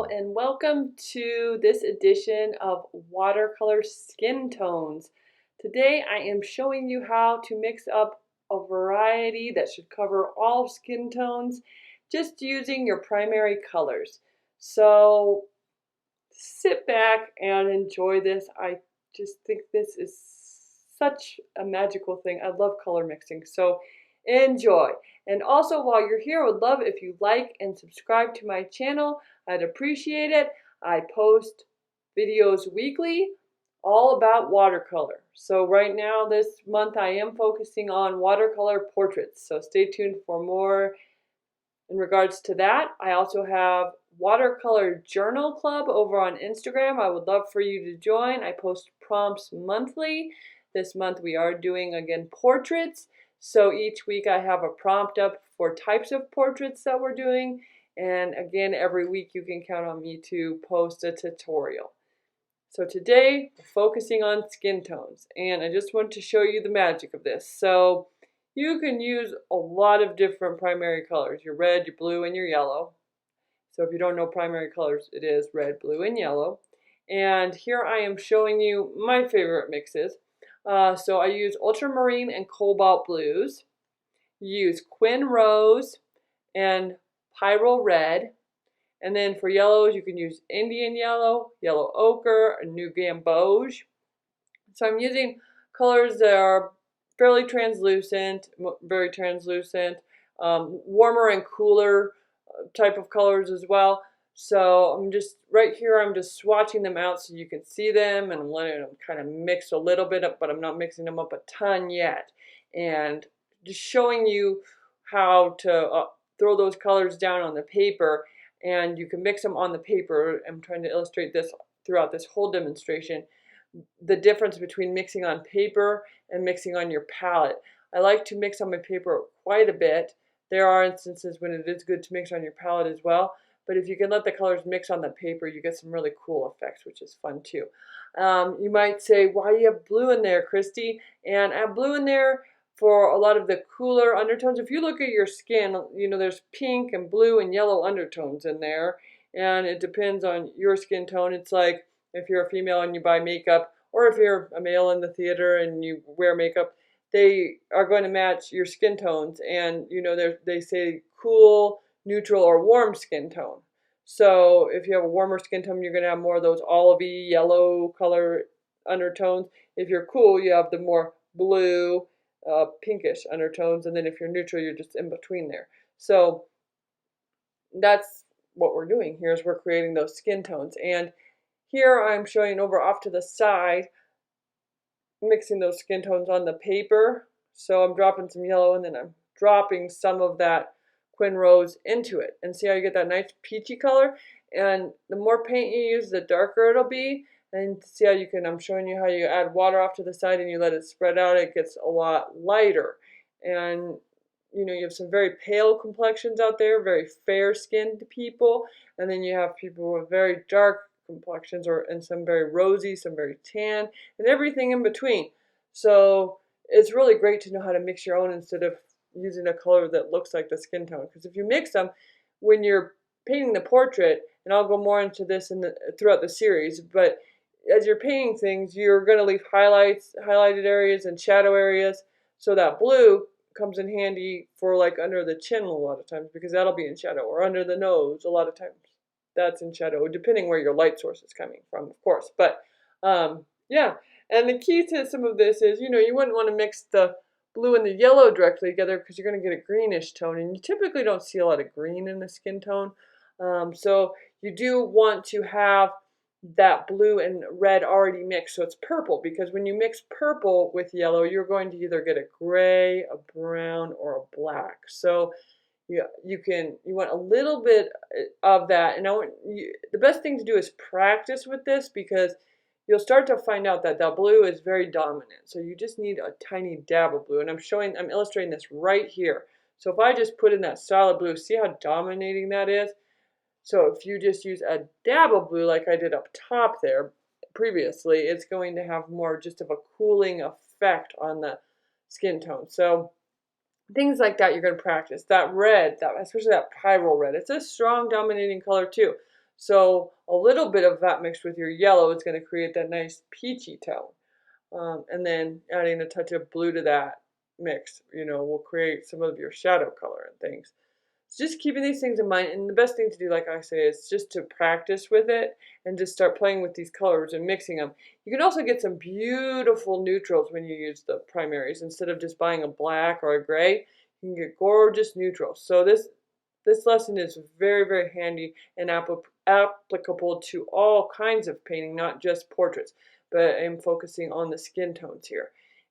Hello and welcome to this edition of Watercolor Skin Tones. Today I am showing you how to mix up a variety that should cover all skin tones just using your primary colors. So sit back and enjoy this. I just think this is such a magical thing. I love color mixing. So enjoy. And also, while you're here, I would love if you like and subscribe to my channel. I'd appreciate it. I post videos weekly all about watercolor. So right now, this month, I am focusing on watercolor portraits. So stay tuned for more in regards to that. I also have Watercolor Journal Club over on Instagram. I would love for you to join. I post prompts monthly. This month we are doing, again, portraits. So each week I have a prompt up for types of portraits that we're doing. And again, every week you can count on me to post a tutorial. So today we're focusing on skin tones. And I just want to show you the magic of this. So you can use a lot of different primary colors. Your red, your blue, and your yellow. So if you don't know primary colors, it is red, blue, and yellow. And here I am showing you my favorite mixes. So I use ultramarine and cobalt blues. You use quin rose and pyrrole red. And then for yellows, you can use Indian yellow, yellow ochre, and new gamboge. So I'm using colors that are fairly translucent, very translucent, warmer and cooler type of colors as well. So I'm just, right here, I'm just swatching them out so you can see them, and I'm letting them kind of mix a little bit up, but I'm not mixing them up a ton yet. And just showing you how to throw those colors down on the paper, and you can mix them on the paper. I'm trying to illustrate this throughout this whole demonstration, the difference between mixing on paper and mixing on your palette. I like to mix on my paper quite a bit. There are instances when it is good to mix on your palette as well, but if you can let the colors mix on the paper, you get some really cool effects, which is fun too. You might say, why do you have blue in there, Christy? And I have blue in there for a lot of the cooler undertones. If you look at your skin, you know, there's pink and blue and yellow undertones in there, and it depends on your skin tone. It's like if you're a female and you buy makeup, or if you're a male in the theater and you wear makeup, they are going to match your skin tones. And you know, they say cool, neutral, or warm skin tone. So if you have a warmer skin tone, you're going to have more of those olivey yellow color undertones. If you're cool, you have the more blue, pinkish undertones. And then if you're neutral, you're just in between there. So that's what we're doing here, is we're creating those skin tones. And here I'm showing over off to the side, mixing those skin tones on the paper. So I'm dropping some yellow, and then I'm dropping some of that quin rose into it. And see how you get that nice peachy color? And the more paint you use, the darker it'll be. And see how you can, I'm showing you how you add water off to the side and you let it spread out, it gets a lot lighter. And you know, you have some very pale complexions out there, very fair-skinned people, and then you have people with very dark complexions, and some very rosy, some very tan, and everything in between. So it's really great to know how to mix your own instead of using a color that looks like the skin tone. Because if you mix them, when you're painting the portrait, and I'll go more into this throughout the series, but as you're painting things, you're going to leave highlighted areas and shadow areas, so that blue comes in handy for like under the chin a lot of times, because that'll be in shadow, or under the nose a lot of times that's in shadow, depending where your light source is coming from, of course. But yeah, and the key to some of this is, you know, you wouldn't want to mix the blue and the yellow directly together, because you're going to get a greenish tone, and you typically don't see a lot of green in the skin tone. So you do want to have that blue and red already mixed, so it's purple, because when you mix purple with yellow, you're going to either get a gray, a brown, or a black. So you want a little bit of that. And the best thing to do is practice with this, because you'll start to find out that that blue is very dominant. So you just need a tiny dab of blue, and I'm illustrating this right here. So if I just put in that solid blue, see how dominating that is? So if you just use a dab of blue like I did up top there previously, it's going to have more just of a cooling effect on the skin tone. So things like that you're going to practice. That red, especially that pyrrole red, it's a strong dominating color too. So a little bit of that mixed with your yellow is going to create that nice peachy tone. And then adding a touch of blue to that mix, will create some of your shadow color and things. So just keeping these things in mind, and the best thing to do, like I say, is just to practice with it and just start playing with these colors and mixing them. You can also get some beautiful neutrals when you use the primaries. Instead of just buying a black or a gray, you can get gorgeous neutrals. So this lesson is very, very handy and applicable to all kinds of painting, not just portraits, but I'm focusing on the skin tones here.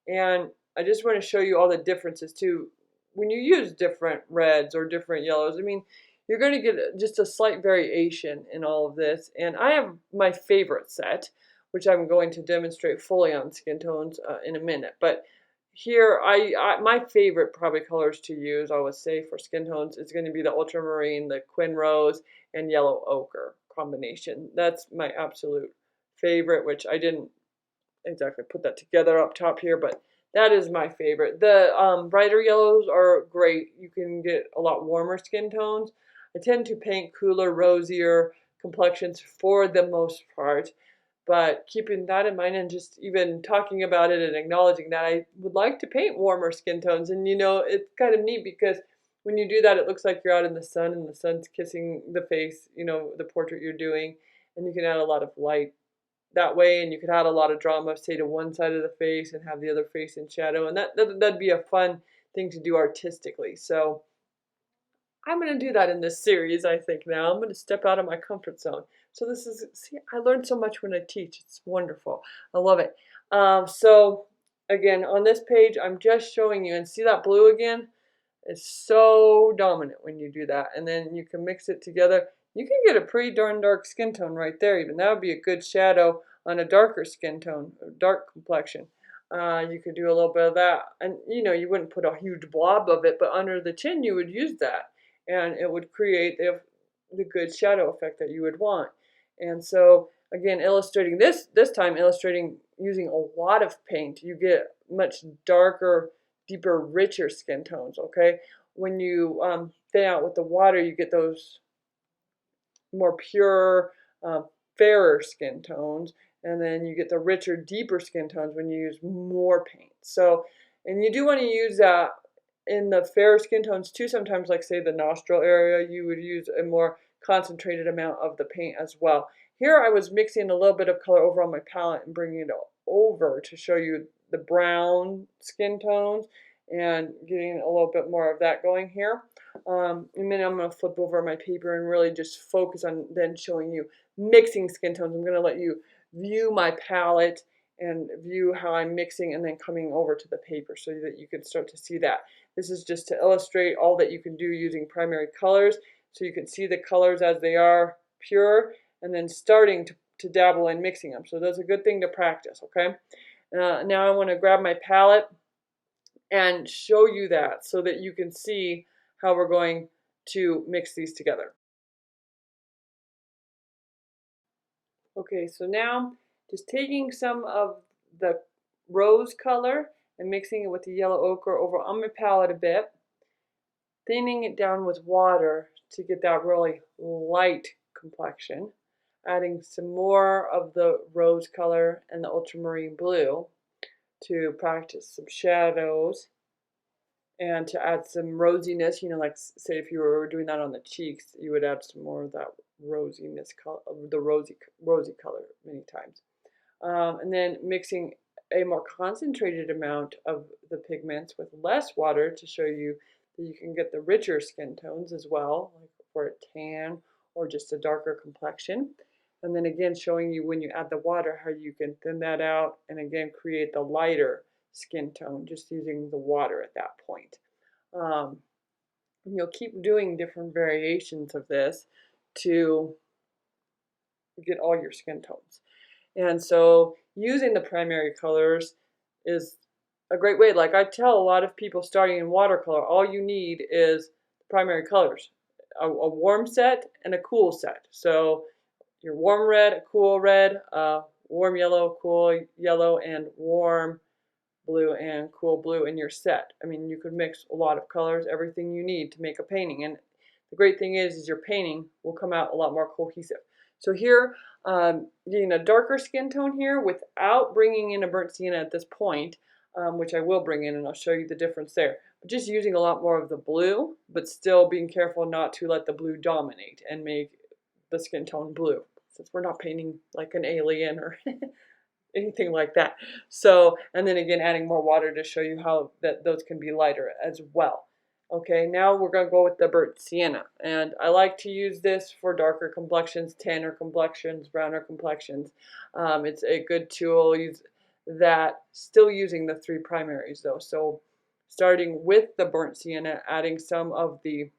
And I just want to show you all the differences too. When you use different reds or different yellows, I mean, you're going to get just a slight variation in all of this. And I have my favorite set, which I'm going to demonstrate fully on skin tones in a minute. But here, my favorite probably colors to use, I would say, for skin tones is going to be the ultramarine, the quin rose, and yellow ochre combination. That's my absolute favorite, which I didn't exactly put that together up top here, but that is my favorite. The brighter yellows are great. You can get a lot warmer skin tones. I tend to paint cooler, rosier complexions for the most part, but keeping that in mind and just even talking about it and acknowledging that I would like to paint warmer skin tones. And it's kind of neat because when you do that, it looks like you're out in the sun and the sun's kissing the face, the portrait you're doing, and you can add a lot of light that way, and you could add a lot of drama, say, to one side of the face and have the other face in shadow, and that'd be a fun thing to do artistically. So I'm going to do that in this series, I think. Now I'm going to step out of my comfort zone. So see, I learn so much when I teach. It's wonderful. I love it. So again, on this page, I'm just showing you, and see that blue again? It's so dominant when you do that, and then you can mix it together. You can get a pretty darn dark skin tone right there even. That would be a good shadow on a darker skin tone, a dark complexion. You could do a little bit of that. And you wouldn't put a huge blob of it, but under the chin you would use that. And it would create the good shadow effect that you would want. And so, again, illustrating this time illustrating using a lot of paint, you get much darker, deeper, richer skin tones, okay? When you thin out with the water, you get those more pure, fairer skin tones, and then you get the richer, deeper skin tones when you use more paint. So, and you do want to use that in the fairer skin tones too. Sometimes, like say the nostril area, you would use a more concentrated amount of the paint as well. Here I was mixing a little bit of color over on my palette and bringing it over to show you the brown skin tones and getting a little bit more of that going here. And then I'm going to flip over my paper and really just focus on then showing you mixing skin tones. I'm going to let you view my palette and view how I'm mixing and then coming over to the paper so that you can start to see that. This is just to illustrate all that you can do using primary colors, so you can see the colors as they are pure and then starting to dabble in mixing them. So that's a good thing to practice, okay? Now I want to grab my palette and show you that so that you can see how we're going to mix these together. Okay, so now just taking some of the rose color and mixing it with the yellow ochre over on my palette a bit, thinning it down with water to get that really light complexion, adding some more of the rose color and the ultramarine blue to practice some shadows and to add some rosiness, like say if you were doing that on the cheeks, you would add some more of that rosiness color, the rosy color many times. And then mixing a more concentrated amount of the pigments with less water to show you that you can get the richer skin tones as well, like for a tan or just a darker complexion. And then again showing you when you add the water how you can thin that out and again create the lighter skin tone just using the water at that point. You'll keep doing different variations of this to get all your skin tones. And so using the primary colors is a great way. Like I tell a lot of people starting in watercolor, all you need is primary colors, a warm set and a cool set. So your warm red, a cool red, warm yellow, cool yellow, and warm blue and cool blue in your set. I mean, you could mix a lot of colors, everything you need to make a painting. And the great thing is your painting will come out a lot more cohesive. So here, getting a darker skin tone here without bringing in a burnt sienna at this point, which I will bring in, and I'll show you the difference there. But just using a lot more of the blue, but still being careful not to let the blue dominate and make the skin tone blue, since we're not painting like an alien or anything like that. So, and then again, adding more water to show you how that those can be lighter as well. Okay, now we're going to go with the burnt sienna, and I like to use this for darker complexions, tanner complexions, browner complexions. It's a good tool. Use that, still using the 3 primaries though. So starting with the burnt sienna, adding some of the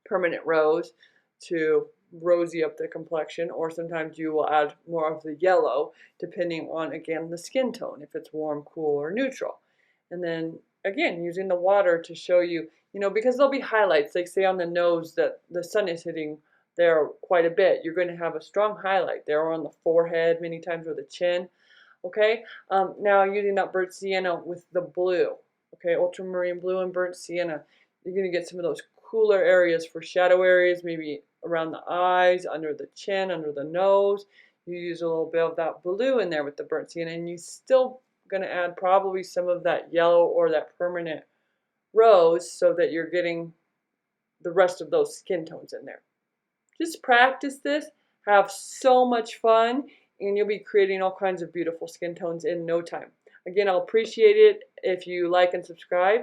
permanent rose to rosy up the complexion, or sometimes you will add more of the yellow depending on, again, the skin tone, if it's warm, cool, or neutral. And then again, using the water to show you, because there'll be highlights, like say on the nose that the sun is hitting there quite a bit, you're going to have a strong highlight there, or on the forehead many times, or the chin. Okay, now using that burnt sienna with the blue, okay, ultramarine blue and burnt sienna, you're going to get some of those cooler areas for shadow areas, maybe around the eyes, under the chin, under the nose. You use a little bit of that blue in there with the burnt sienna, and you're still going to add probably some of that yellow or that permanent rose so that you're getting the rest of those skin tones in there. Just practice this, have so much fun, and you'll be creating all kinds of beautiful skin tones in no time. Again, I'll appreciate it if you like and subscribe,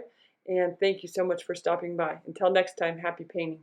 and thank you so much for stopping by. Until next time, happy painting.